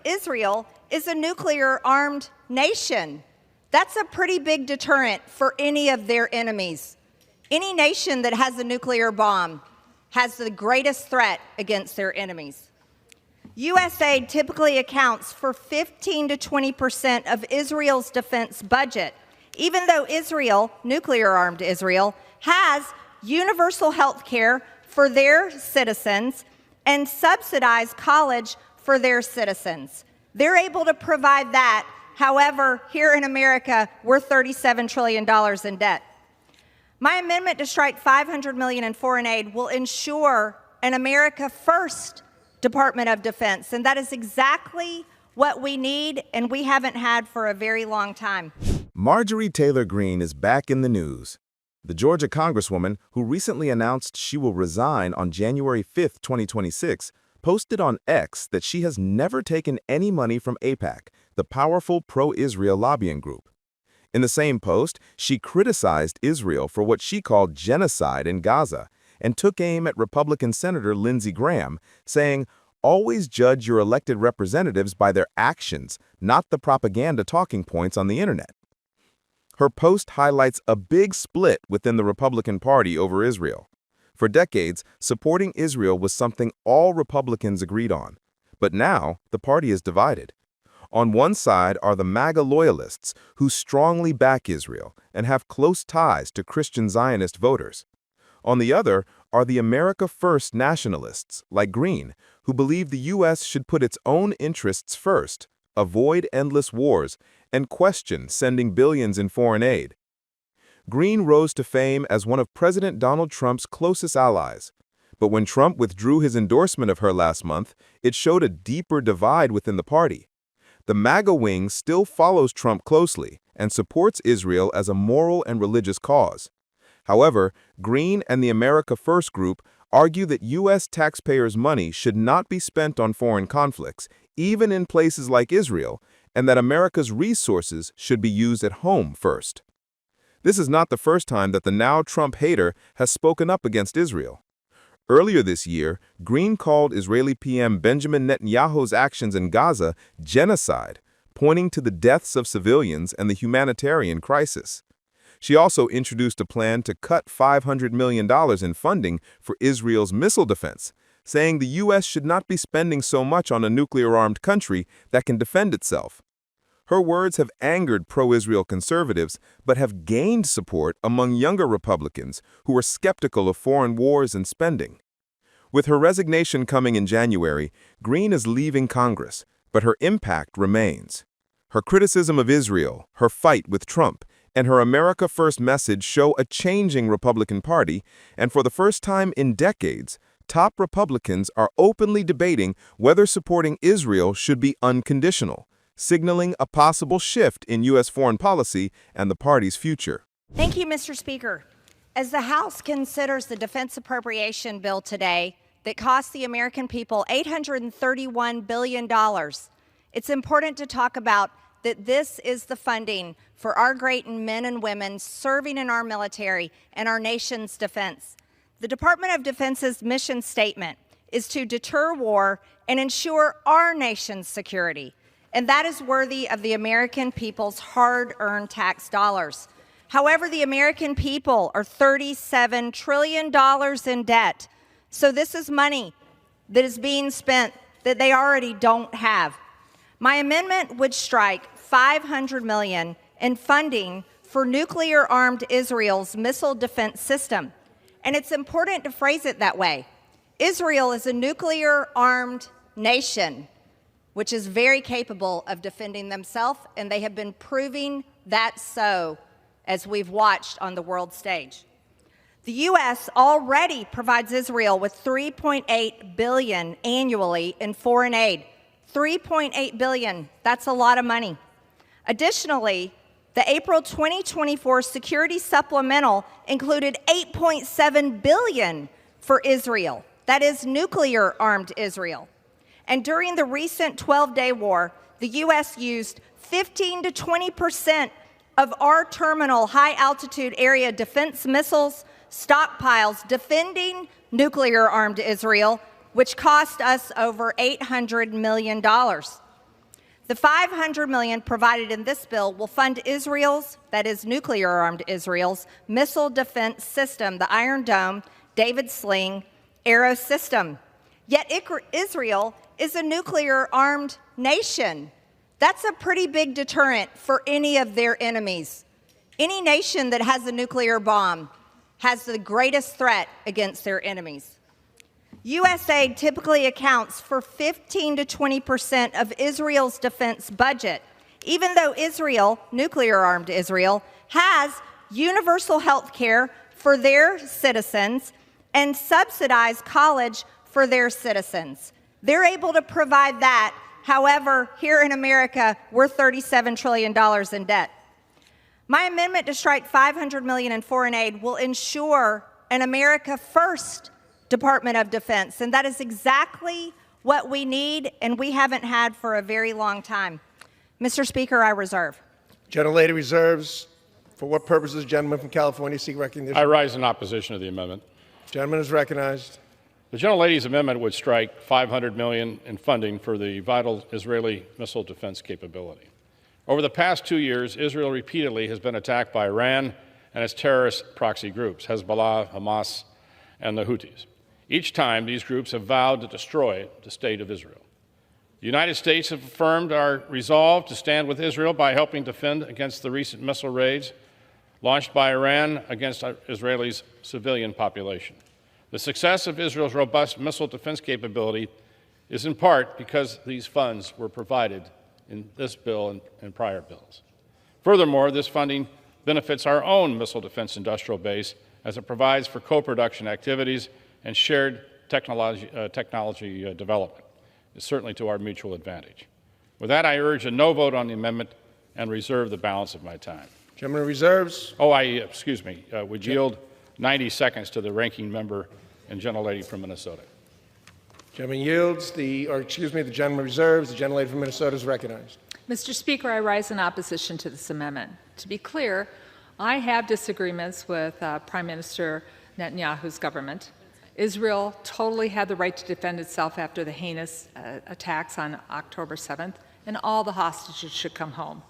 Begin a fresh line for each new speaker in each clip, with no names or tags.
Israel is a nuclear-armed nation. That's a pretty big deterrent for any of their enemies. Any nation that has a nuclear bomb has the greatest threat against their enemies. U.S. aid typically accounts for 15 to 20% of Israel's defense budget, even though Israel, nuclear-armed Israel, has universal health care for their citizens and subsidized college for their citizens. They're able to provide that. However, here in America, we're $37 trillion in debt. My amendment to strike $500 million in foreign aid will ensure an America First Department of Defense, and that is exactly what we need and we haven't had for a very long time.
Marjorie Taylor Greene is back in the news. The Georgia congresswoman, who recently announced she will resign on January 5, 2026, posted on X that she has never taken any money from AIPAC, the powerful pro-Israel lobbying group. In the same post, she criticized Israel for what she called genocide in Gaza and took aim at Republican Senator Lindsey Graham, saying, "Always judge your elected representatives by their actions, not the propaganda talking points on the internet." Her post highlights a big split within the Republican Party over Israel. For decades, supporting Israel was something all Republicans agreed on. But now, the party is divided. On one side are the MAGA loyalists who strongly back Israel and have close ties to Christian Zionist voters. On the other are the America First nationalists, like Greene, who believe the U.S. should put its own interests first, avoid endless wars, and question sending billions in foreign aid. Greene rose to fame as one of President Donald Trump's closest allies. But when Trump withdrew his endorsement of her last month, it showed a deeper divide within the party. The MAGA wing still follows Trump closely and supports Israel as a moral and religious cause. However, Greene and the America First group argue that U.S. taxpayers' money should not be spent on foreign conflicts, even in places like Israel, and that America's resources should be used at home first. This is not the first time that the now Trump hater has spoken up against Israel. Earlier this year, Greene called Israeli PM Benjamin Netanyahu's actions in Gaza genocide, pointing to the deaths of civilians and the humanitarian crisis. She also introduced a plan to cut $500 million in funding for Israel's missile defense, saying the U.S. should not be spending so much on a nuclear-armed country that can defend itself. Her words have angered pro-Israel conservatives, but have gained support among younger Republicans who are skeptical of foreign wars and spending. With her resignation coming in January, Greene is leaving Congress, but her impact remains. Her criticism of Israel, her fight with Trump, and her America First message show a changing Republican Party, and for the first time in decades, top Republicans are openly debating whether supporting Israel should be unconditional, signaling a possible shift in U.S. foreign policy and the party's future.
Thank you, Mr. Speaker. As the House considers the defense appropriation bill today that costs the American people $831 billion, it's important to talk about that this is the funding for our great men and women serving in our military and our nation's defense. The Department of Defense's mission statement is to deter war and ensure our nation's security, and that is worthy of the American people's hard-earned tax dollars. However, the American people are $37 trillion in debt, so this is money that is being spent that they already don't have. My amendment would strike $500 million in funding for nuclear-armed Israel's missile defense system. And it's important to phrase it that way. Israel is a nuclear-armed nation, which is very capable of defending themselves, and they have been proving that so as we've watched on the world stage. The U.S. already provides Israel with $3.8 billion annually in foreign aid. $3.8 billion, that's a lot of money. Additionally, the April 2024 Security Supplemental included $8.7 billion for Israel, that is nuclear-armed Israel. And during the recent 12-day war, the U.S. used 15 to 20% of our terminal high-altitude area defense missiles stockpiles defending nuclear-armed Israel, which cost us over $800 million. The $500 million provided in this bill will fund Israel's, that is nuclear-armed Israel's, missile defense system, the Iron Dome, David Sling, Arrow system. Yet Israel is a nuclear-armed nation. That's a pretty big deterrent for any of their enemies. Any nation that has a nuclear bomb has the greatest threat against their enemies. U.S. aid typically accounts for 15 to 20% of Israel's defense budget, even though Israel, nuclear-armed Israel, has universal health care for their citizens and subsidized college for their citizens. They're able to provide that. However, here in America, we're $37 trillion in debt. My amendment to strike $500 million in foreign aid will ensure an America First Department of Defense, and that is exactly what we need and we haven't had for a very long time. Mr. Speaker, I reserve.
Gentlelady reserves. For what purposes, gentleman from California seek recognition?
I rise in opposition to the amendment.
Gentleman is recognized.
The gentlelady's amendment would strike $500 million in funding for the vital Israeli missile defense capability. Over the past 2 years, Israel repeatedly has been attacked by Iran and its terrorist proxy groups, Hezbollah, Hamas, and the Houthis. Each time, these groups have vowed to destroy the state of Israel. The United States have affirmed our resolve to stand with Israel by helping defend against the recent missile raids launched by Iran against Israel's civilian population. The success of Israel's robust missile defense capability is in part because these funds were provided in this bill and prior bills. Furthermore, this funding benefits our own missile defense industrial base as it provides for co-production activities and shared technology development. It's certainly to our mutual advantage. With that, I urge a no vote on the amendment and reserve the balance of my time.
Gentleman reserves.
Oh, would yield 90 seconds to the ranking member and gentlelady from Minnesota.
Gentleman yields. The gentleman reserves. The gentlelady from Minnesota is recognized.
Mr. Speaker, I rise in opposition to this amendment. To be clear, I have disagreements with Prime Minister Netanyahu's government. Israel totally had the right to defend itself after the heinous attacks on October 7th, and all the hostages should come home.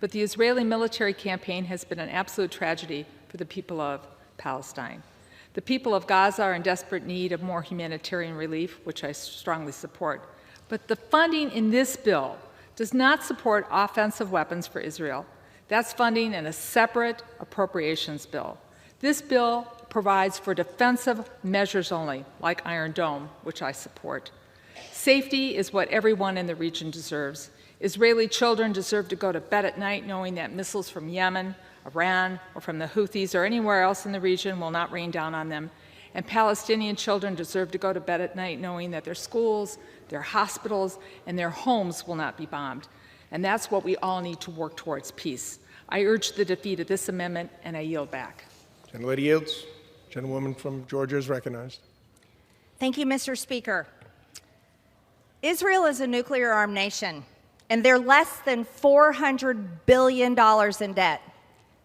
But the Israeli military campaign has been an absolute tragedy for the people of Palestine. The people of Gaza are in desperate need of more humanitarian relief, which I strongly support. But the funding in this bill does not support offensive weapons for Israel. That's funding in a separate appropriations bill. This bill provides for defensive measures only, like Iron Dome, which I support. Safety is what everyone in the region deserves. Israeli children deserve to go to bed at night knowing that missiles from Yemen, Iran, or from the Houthis or anywhere else in the region will not rain down on them. And Palestinian children deserve to go to bed at night knowing that their schools, their hospitals, and their homes will not be bombed. And that's what we all need to work towards, peace. I urge the defeat of this amendment, and I yield back.
Gentlelady yields. Gentlewoman from Georgia is recognized.
Thank you, Mr. Speaker. Israel is a nuclear-armed nation, and they're less than $400 billion in debt.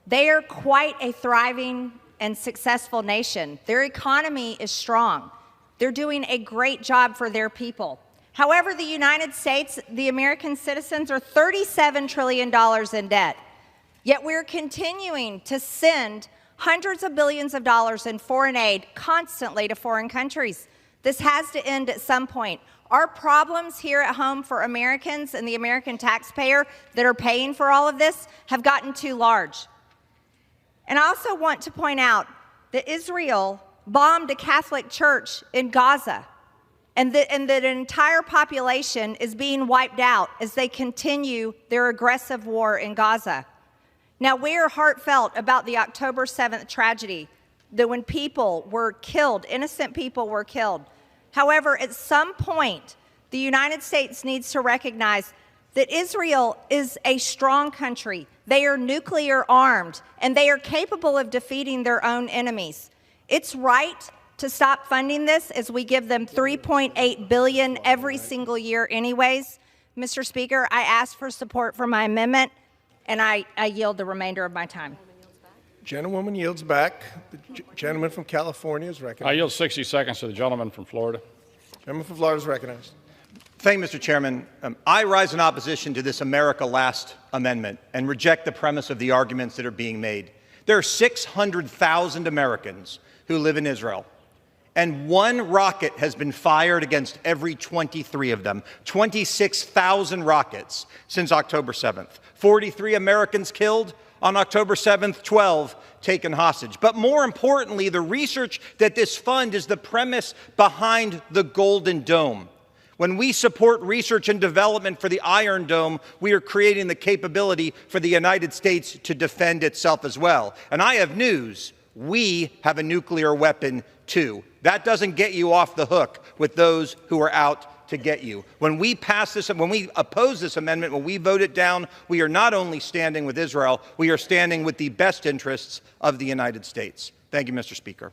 They are quite a thriving and successful nation. Their economy is strong. They're doing a great job for their people. However, the United States, the American citizens, are $37 trillion in debt. Yet we're continuing to send hundreds of billions of dollars in foreign aid constantly to foreign countries. This has to end at some point. Our problems here at home for Americans and the American taxpayer that are paying for all of this have gotten too large. And I also want to point out that Israel bombed a Catholic church in Gaza, and that an entire population is being wiped out as they continue their aggressive war in Gaza. Now, we are heartfelt about the October 7th tragedy, that when people were killed, innocent people were killed. However, at some point, the United States needs to recognize that Israel is a strong country. They are nuclear armed, and they are capable of defeating their own enemies. It's right to stop funding this, as we give them $3.8 billion every single year anyways. Mr. Speaker, I ask for support for my amendment, and I yield the remainder of my time.
Gentlewoman yields back. The gentleman from California is recognized.
I yield 60 seconds to the gentleman from Florida.
Gentleman from Florida is recognized.
Thank you, Mr. Chairman. I rise in opposition to this America Last amendment and reject the premise of the arguments that are being made. There are 600,000 Americans who live in Israel, and one rocket has been fired against every 23 of them. 26,000 rockets since October 7th. 43 Americans killed on October 7th, 12 taken hostage. But more importantly, the research that this fund is the premise behind the Golden Dome. When we support research and development for the Iron Dome, we are creating the capability for the United States to defend itself as well. And I have news. We have a nuclear weapon, too. That doesn't get you off the hook with those who are out to get you. When we pass this, when we oppose this amendment, when we vote it down, we are not only standing with Israel, we are standing with the best interests of the United States. Thank you, Mr. Speaker.